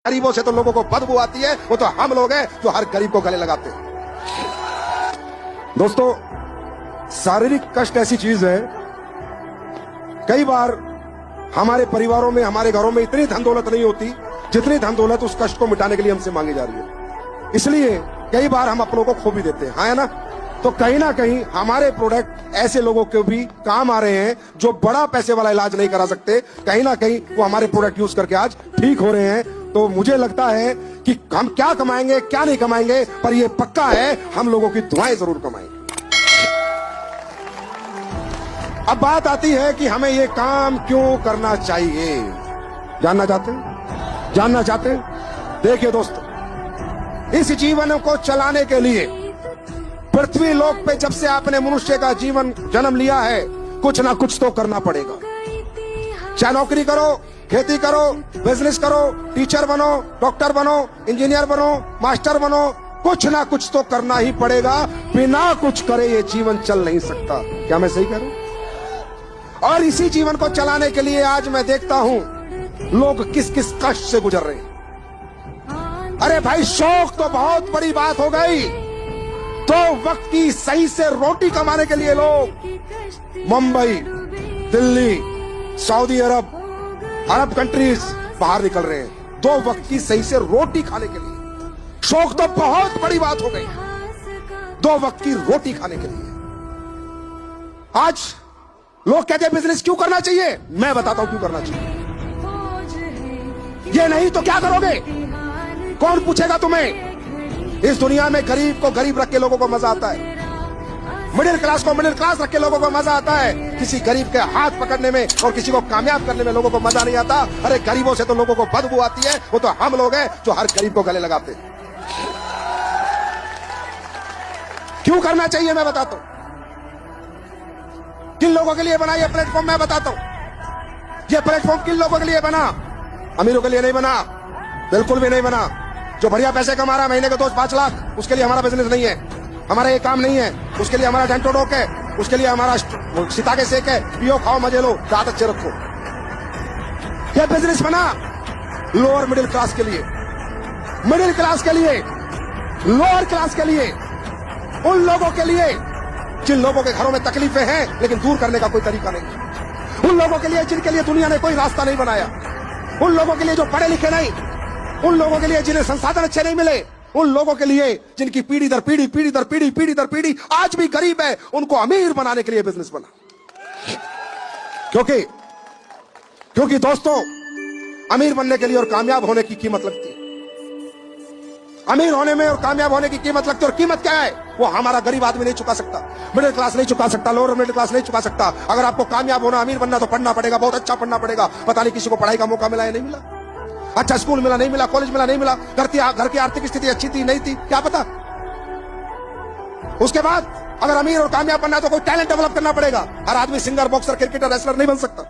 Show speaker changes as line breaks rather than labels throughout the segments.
गरीबों से तो लोगों को बदबू आती है, वो तो हम लोग हैं जो हर गरीब को गले लगाते हैं। दोस्तों, शारीरिक कष्ट ऐसी चीज है, कई बार हमारे परिवारों में, हमारे घरों में इतनी धन दौलत नहीं होती जितनी धन दौलत उस कष्ट को मिटाने के लिए हमसे मांगी जा रही है। इसलिए कई बार हम अपनों को खो भी देते हैं, हाँ है ना। तो कहीं ना कहीं हमारे प्रोडक्ट ऐसे लोगों के भी काम आ रहे हैं जो बड़ा पैसे वाला इलाज नहीं करा सकते, कहीं ना कहीं वो हमारे प्रोडक्ट यूज करके आज ठीक हो रहे हैं। तो मुझे लगता है कि हम क्या कमाएंगे क्या नहीं कमाएंगे, पर ये पक्का है हम लोगों की दुआएं जरूर कमाएंगे। अब बात आती है कि हमें ये काम क्यों करना चाहिए। जानना चाहते हैं? जानना चाहते हैं? देखिए दोस्तों, इस जीवन को चलाने के लिए पृथ्वी लोक पे जब से आपने मनुष्य का जीवन जन्म लिया है, कुछ ना कुछ तो करना पड़ेगा। चाहे नौकरी करो, खेती करो, बिजनेस करो, टीचर बनो, डॉक्टर बनो, इंजीनियर बनो, मास्टर बनो, कुछ ना कुछ तो करना ही पड़ेगा। बिना कुछ करे ये जीवन चल नहीं सकता। क्या मैं सही कह रहा हूं? और इसी जीवन को चलाने के लिए आज मैं देखता हूं लोग किस किस कष्ट से गुजर रहे हैं। अरे भाई, शौक तो बहुत बड़ी बात हो गई। तो वक्त की सही से रोटी कमाने के लिए लोग मुंबई, दिल्ली, सऊदी अरब, अरब कंट्रीज बाहर निकल रहे हैं, दो वक्त की सही से रोटी खाने के लिए। शौक तो बहुत बड़ी बात हो गई, दो वक्त की रोटी खाने के लिए। आज लोग कहते हैं बिजनेस क्यों करना चाहिए, मैं बताता हूं क्यों करना चाहिए। ये नहीं तो क्या करोगे? कौन पूछेगा तुम्हें? इस दुनिया में गरीब को गरीब रख के लोगों को मजा आता है, मिडिल क्लास को मिडिल क्लास रख के लोगों को मजा आता है। किसी गरीब के हाथ पकड़ने में और किसी को कामयाब करने में लोगों को मजा नहीं आता। अरे गरीबों से तो लोगों को बदबू आती है, वो तो हम लोग हैं जो हर गरीब को गले लगाते हैं। क्यों करना चाहिए मैं बताता हूं। किन लोगों के लिए बना ये प्लेटफॉर्म, मैं बताता हूं। ये प्लेटफॉर्म किन लोगों के लिए बना? अमीरों के लिए नहीं बना, बिल्कुल भी नहीं बना। जो बढ़िया पैसे कमा रहा है, महीने के 2-5 लाख, उसके लिए हमारा बिजनेस नहीं है, हमारा ये काम नहीं है। उसके लिए हमारा डेंटो डोक है, उसके लिए हमारा सीता के सेक है, पियो खाओ मजे लो, दांत अच्छे रखो। ये बिजनेस बना लोअर मिडिल क्लास के लिए, मिडिल क्लास के लिए, लोअर क्लास के लिए, उन लोगों के लिए जिन लोगों के घरों में तकलीफें हैं लेकिन दूर करने का कोई तरीका नहीं। उन लोगों के लिए जिनके लिए दुनिया ने कोई रास्ता नहीं बनाया। उन लोगों के लिए जो पढ़े लिखे नहीं, उन लोगों के लिए जिन्हें संसाधन अच्छे नहीं मिले, उन लोगों के लिए जिनकी पीढ़ी दर पीढ़ी, पीढ़ी दर पीढ़ी, पीढ़ी दर पीढ़ी आज भी गरीब है, उनको अमीर बनाने के लिए बिजनेस बना। क्योंकि दोस्तों, अमीर बनने के लिए और कामयाब होने की कीमत लगती है। अमीर होने में और कामयाब होने की कीमत लगती है। और कीमत क्या है? वो हमारा गरीब आदमी नहीं चुका सकता, मिडिल क्लास नहीं चुका सकता, लोअर मिडिल क्लास नहीं चुका सकता। अगर आपको कामयाब होना, अमीर बनना, तो पढ़ना पड़ेगा, बहुत अच्छा पढ़ना पड़ेगा। पता नहीं किसी को पढ़ाई का मौका मिला या नहीं मिला, अच्छा स्कूल मिला नहीं मिला, कॉलेज मिला नहीं मिला, घर की आर्थिक स्थिति अच्छी थी नहीं थी, क्या पता। उसके बाद अगर अमीर और कामयाब बनना है तो कोई टैलेंट डेवलप करना पड़ेगा। हर आदमी सिंगर, बॉक्सर, क्रिकेटर, रेसलर नहीं बन सकता।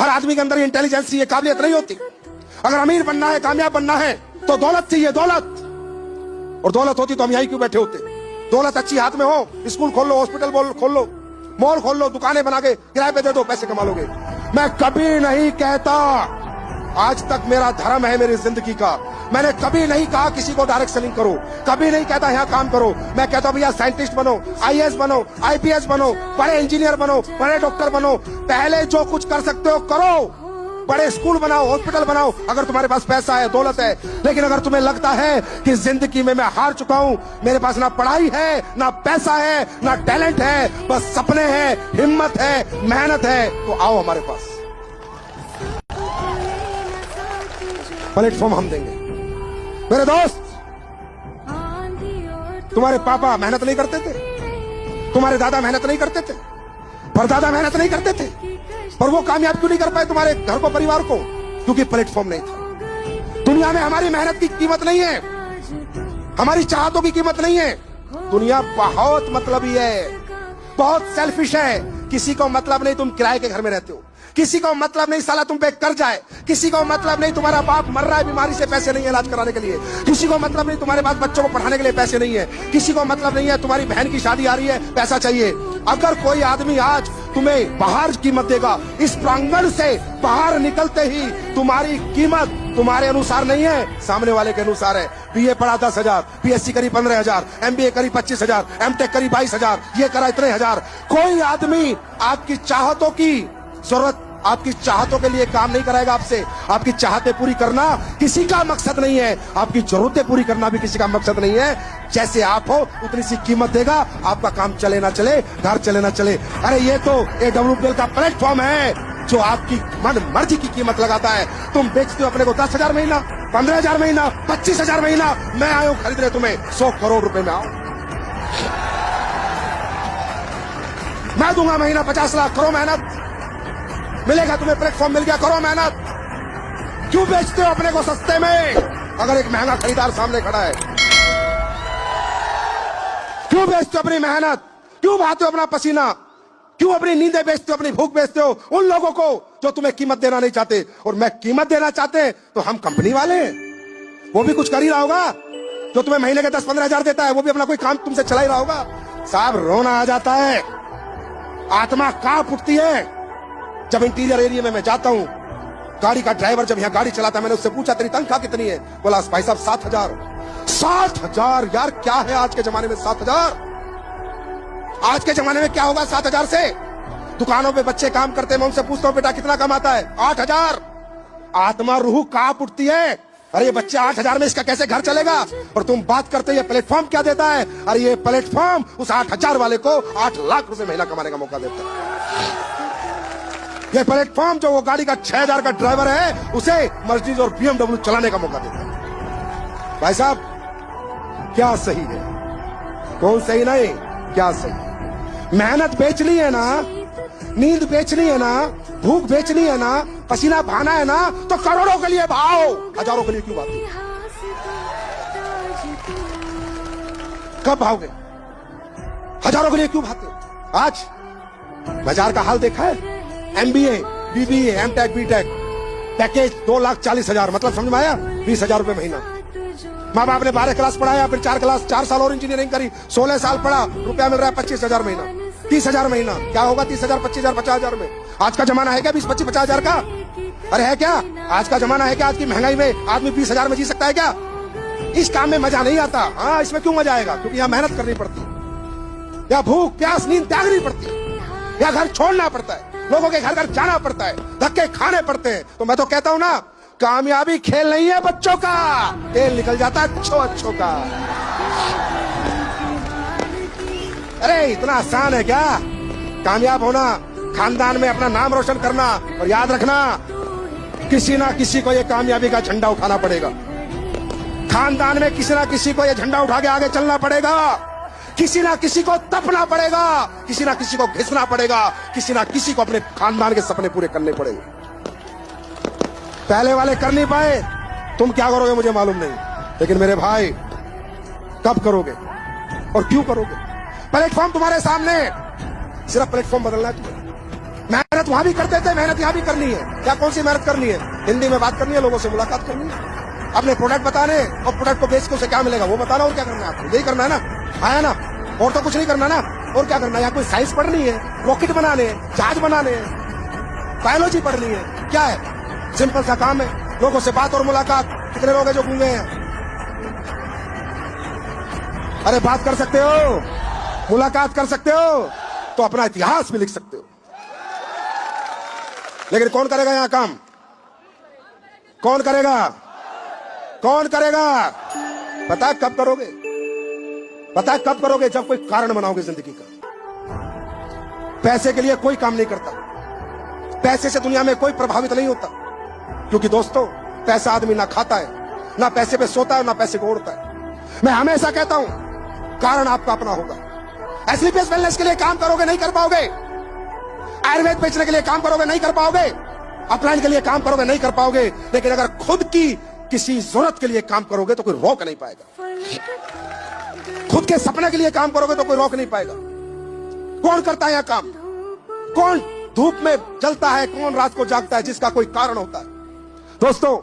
हर आदमी के अंदर ये इंटेलिजेंस, ये काबिलियत नहीं होती। अगर अमीर बनना है, कामयाब बनना है, तो दौलत चाहिए, दौलत। और दौलत होती तो हम यहीं क्यों बैठे होते? दौलत अच्छी हाथ में हो, स्कूल खोल लो, हॉस्पिटल खोल लो, मॉल खोल लो, दुकानें बना के किराए पे दे दो, पैसे कमा लोगे। मैं कभी नहीं कहता, आज तक मेरा धर्म है मेरी जिंदगी का, मैंने कभी नहीं कहा किसी को डायरेक्ट सेलिंग करो, कभी नहीं कहता यहाँ काम करो। मैं कहता हूँ भैया साइंटिस्ट बनो, आईएएस बनो, आईपीएस बनो, बड़े इंजीनियर बनो, बड़े डॉक्टर बनो। पहले जो कुछ कर सकते हो करो, बड़े स्कूल बनाओ, हॉस्पिटल बनाओ, अगर तुम्हारे पास पैसा है, दौलत है। लेकिन अगर तुम्हें लगता है कि जिंदगी में मैं हार चुका हूं, मेरे पास ना पढ़ाई है, ना पैसा है, ना टैलेंट है, बस सपने हैं, हिम्मत है, मेहनत है, तो आओ हमारे पास। प्लेटफॉर्म हम देंगे। मेरे दोस्त, तुम्हारे पापा मेहनत नहीं करते थे, तुम्हारे दादा मेहनत नहीं करते थे, परदादा मेहनत नहीं करते थे, पर वो कामयाब क्यों नहीं कर पाए तुम्हारे घर को, परिवार को? क्योंकि प्लेटफॉर्म नहीं था। दुनिया में हमारी मेहनत की कीमत नहीं है, हमारी चाहतों की कीमत नहीं है। दुनिया बहुत मतलबी है, बहुत सेल्फिश है। किसी को मतलब नहीं तुम किराए के घर में रहते हो, किसी को मतलब नहीं साला तुम पे कर्ज आए, किसी को मतलब नहीं तुम्हारा बाप मर रहा है, बीमारी से पैसे नहीं है इलाज कराने के लिए, किसी को मतलब नहीं तुम्हारे पास बच्चों को पढ़ाने के लिए पैसे नहीं है, किसी को मतलब नहीं है तुम्हारी बहन की शादी आ रही है, पैसा चाहिए। अगर कोई आदमी आज तुम्हें बाहर कीमत देगा, इस प्रांगण से बाहर निकलते ही तुम्हारी कीमत तुम्हारे अनुसार नहीं है, सामने वाले के अनुसार है। बीए पढ़ा 10,000, पीएससी करी 15,000, एमबीए करी 25,000, एमटेक करी 22,000, ये करा इतने हजार। कोई आदमी आपकी चाहतों की जरूरत, आपकी चाहतों के लिए काम नहीं कराएगा आपसे। आपकी चाहतें पूरी करना किसी का मकसद नहीं है, आपकी जरूरतें पूरी करना भी किसी का मकसद नहीं है। जैसे आप हो उतनी सी कीमत देगा, आपका काम चले ना चले, घर चले ना चले। अरे ये तो AWPL का प्लेटफॉर्म है जो आपकी मन मर्जी की कीमत लगाता है। तुम बेचते हो अपने को 10,000 महीना, 15,000 महीना, 25,000 महीना। मैं आया हूं खरीद रहे तुम्हें 100 करोड़ रुपए में। आओ, मैं दूंगा महीना 50 लाख। करो मेहनत, मिलेगा तुम्हें, प्लेटफॉर्म मिल गया, करो मेहनत। क्यों बेचते हो अपने को सस्ते में अगर एक महंगा खरीदार सामने खड़ा है? क्यों बेचते हो अपनी मेहनत? क्यों बहाते हो अपना पसीना? क्यों अपनी नींदें बेचते हो, अपनी भूख बेचते हो उन लोगों को जो तुम्हें कीमत देना नहीं चाहते? और मैं कीमत देना चाहते तो हम कंपनी वाले हैं, वो भी कुछ कर ही रहा होगा। जो तुम्हें महीने के 10-15 हजार देता है वो भी अपना कोई काम तुमसे चला ही रहा होगा। साहब रोना आ जाता है, आत्मा कांप उठती है जब इंटीरियर एरिया में मैं जाता हूं। गाड़ी का ड्राइवर जब यहाँ गाड़ी चलाता है, मैंने उससे पूछा तेरी तनख्वाह कितनी है? बोला भाई साहब 7,000। 7,000 यार, क्या है आज के जमाने में 7,000? आज के जमाने में क्या होगा 7,000 से? दुकानों पे बच्चे काम करते हैं, मैं उनसे पूछता हूँ बेटा कितना कमाता है? 8,000। आत्मा रूह कांप उठती है, अरे ये बच्चे 8,000 में इसका कैसे घर चलेगा? और तुम बात करते ये प्लेटफॉर्म क्या देता है? अरे ये प्लेटफॉर्म उस 8,000 वाले को 8 लाख रुपए महीना कमाने का मौका देता है। ये प्लेटफॉर्म जो वो गाड़ी का 6,000 का ड्राइवर है उसे मर्सिडीज और BMW चलाने का मौका देता है। भाई साहब क्या सही है, कौन सही नहीं, क्या सही? मेहनत बेचनी है ना, नींद बेचनी है ना, भूख बेचनी है ना, पसीना बहाना है ना, तो करोड़ों के लिए भाओ, हजारों के लिए क्यों भागते? कब भाओगे? हजारों के लिए क्यों भागते? आज बाजार का हाल देखा है? MBA, BBA, MTech, BTech package 2,40,000, मतलब समझ में आया? 20,000 रुपए महीना। माँ बाप ने 12 क्लास पढ़ाया, फिर 4 साल और इंजीनियरिंग करी, 16 साल पढ़ा, रुपया मिल रहा है 25,000 महीना, 30,000 महीना। क्या होगा 30,000, 25,000, 50,000 में? आज का जमाना है क्या 20-25, 50,000 का? अरे है क्या? आज का जमाना है क्या? आज की महंगाई में आदमी 20,000 में जी सकता है क्या? इस काम में मजा नहीं आता। हाँ, इसमें क्यों मजा आएगा? क्योंकि यहाँ मेहनत करनी पड़ती है, या भूख प्यास नींद त्यागनी पड़ती है, या घर छोड़ना पड़ता है, लोगों के घर घर जाना पड़ता है, धक्के खाने पड़ते हैं। तो मैं तो कहता हूं ना, कामयाबी खेल नहीं है बच्चों का, तेल निकल जाता है अच्छों का। अरे इतना आसान है क्या कामयाब होना? खानदान में अपना नाम रोशन करना। और याद रखना, किसी ना किसी को ये कामयाबी का झंडा उठाना पड़ेगा। खानदान में किसी ना किसी को ये झंडा उठा के आगे चलना पड़ेगा। किसी ना किसी को तपना पड़ेगा, किसी ना किसी को घिसना पड़ेगा, किसी ना किसी को अपने खानदान के सपने पूरे करने पड़ेंगे। पहले वाले कर नहीं पाए, तुम क्या करोगे मुझे मालूम नहीं, लेकिन मेरे भाई कब करोगे और क्यों करोगे? प्लेटफॉर्म तुम्हारे सामने, सिर्फ प्लेटफॉर्म बदलना है तुम्हें। मेहनत वहां भी करते थे, मेहनत यहां भी करनी है। क्या कौन सी मेहनत करनी है? हिंदी में बात करनी है, लोगों से मुलाकात करनी है, अपने प्रोडक्ट बताने, और प्रोडक्ट को बेच के उसे क्या मिलेगा वो बताना। और क्या करना है आपको? यही करना है ना, आया ना, और तो कुछ नहीं करना ना। और क्या करना है? यहाँ कोई साइंस पढ़नी है, रॉकेट बनाने, जहाज बनाने, बायोलॉजी पढ़नी है, क्या है? सिंपल सा काम है, लोगों से बात और मुलाकात। कितने लोग हैं जो गूंगे हैं? अरे बात कर सकते हो, मुलाकात कर सकते हो, तो अपना इतिहास भी लिख सकते हो। लेकिन कौन करेगा यहां काम? कौन करेगा? कौन करेगा? पता कब करोगे? पता कब करोगे? जब कोई कारण बनाओगे जिंदगी का। पैसे के लिए कोई काम नहीं करता, पैसे से दुनिया में कोई प्रभावित नहीं होता, क्योंकि दोस्तों पैसा आदमी ना खाता है, ना पैसे पे सोता है, ना पैसे को ओढ़ता है। मैं हमेशा कहता हूं, कारण आपका अपना होगा। एसलीपीएस वेलनेस के लिए काम करोगे नहीं कर पाओगे, आयुर्वेद बेचने के लिए काम करोगे नहीं कर पाओगे, अपलाइन के लिए काम करोगे नहीं कर पाओगे, लेकिन अगर खुद की किसी जरूरत के लिए काम करोगे तो कोई रोक नहीं पाएगा। खुद के सपने के लिए काम करोगे तो कोई रोक नहीं पाएगा। कौन करता है यह काम? कौन धूप में जलता है? कौन रात को जागता है? जिसका कोई कारण होता है। दोस्तों,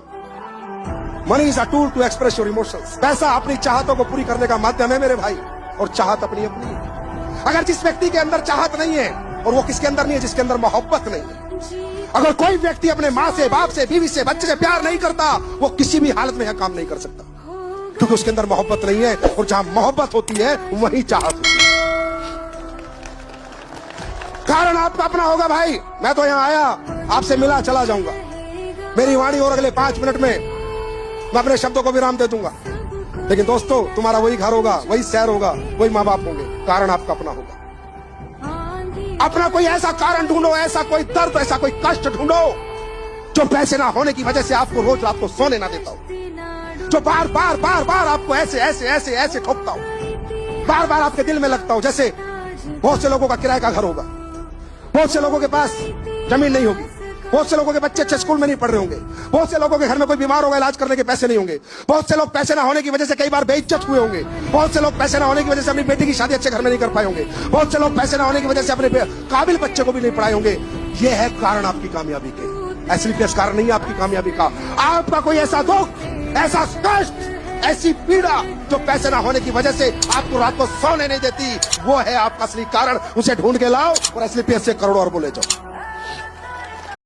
money is a tool to express your emotions. पैसा अपनी चाहतों को पूरी करने का माध्यम है मेरे भाई, और चाहत अपनी अपनी है। अगर जिस व्यक्ति के अंदर चाहत नहीं है, और वो किसके अंदर नहीं है? जिसके अंदर मोहब्बत नहीं है। अगर कोई व्यक्ति अपने माँ से, बाप से, बीवी से, बच्चे से प्यार नहीं करता, वो किसी भी हालत में यह काम नहीं कर सकता, क्योंकि उसके अंदर मोहब्बत नहीं है। और जहां मोहब्बत होती है वहीं चाहत होती है। कारण आपका अपना होगा भाई। मैं तो यहां आया, आपसे मिला, चला जाऊंगा। मेरी वाणी और अगले 5 मिनट में मैं अपने शब्दों को विराम दे दूंगा। लेकिन दोस्तों, तुम्हारा वही घर होगा, वही शहर होगा, वही माँ बाप होंगे। कारण आपका अपना होगा। अपना कोई ऐसा कारण ढूंढो, ऐसा कोई दर्द, ऐसा कोई कष्ट ढूंढो जो पैसे ना होने की वजह से आपको रोज रात को सोने ना देता हो, जो बार बार बार बार आपको ऐसे ऐसे ऐसे ऐसे ठोकता हो, बार बार आपके दिल में लगता हो। जैसे बहुत से लोगों का किराए का घर होगा, बहुत से लोगों के पास जमीन नहीं होगी, बहुत से लोगों के बच्चे अच्छे स्कूल में नहीं पढ़ रहे होंगे, बहुत से लोगों के घर में कोई बीमार होगा, इलाज करने के पैसे नहीं होंगे, बहुत से लोग पैसे ना होने की वजह से कई बार बेइज्जत हुए होंगे, बहुत से लोग पैसे ना होने की वजह से अपनी बेटी की शादी अच्छे घर में नहीं कर पाए होंगे, बहुत से लोग पैसे ना होने की वजह से अपने काबिल बच्चे को भी नहीं पढ़ाए होंगे। ये है कारण आपकी कामयाबी के, एसलीपीएस कारण नहीं है आपकी कामयाबी का। आपका कोई ऐसा दुख, ऐसा कष्ट, ऐसी पीड़ा जो पैसे ना होने की वजह से आपको रात को सोने नहीं देती, वो है आपका असली कारण। उसे ढूंढ के लाओ और एसलीपीएस से करोड़ों और बोले जाओ।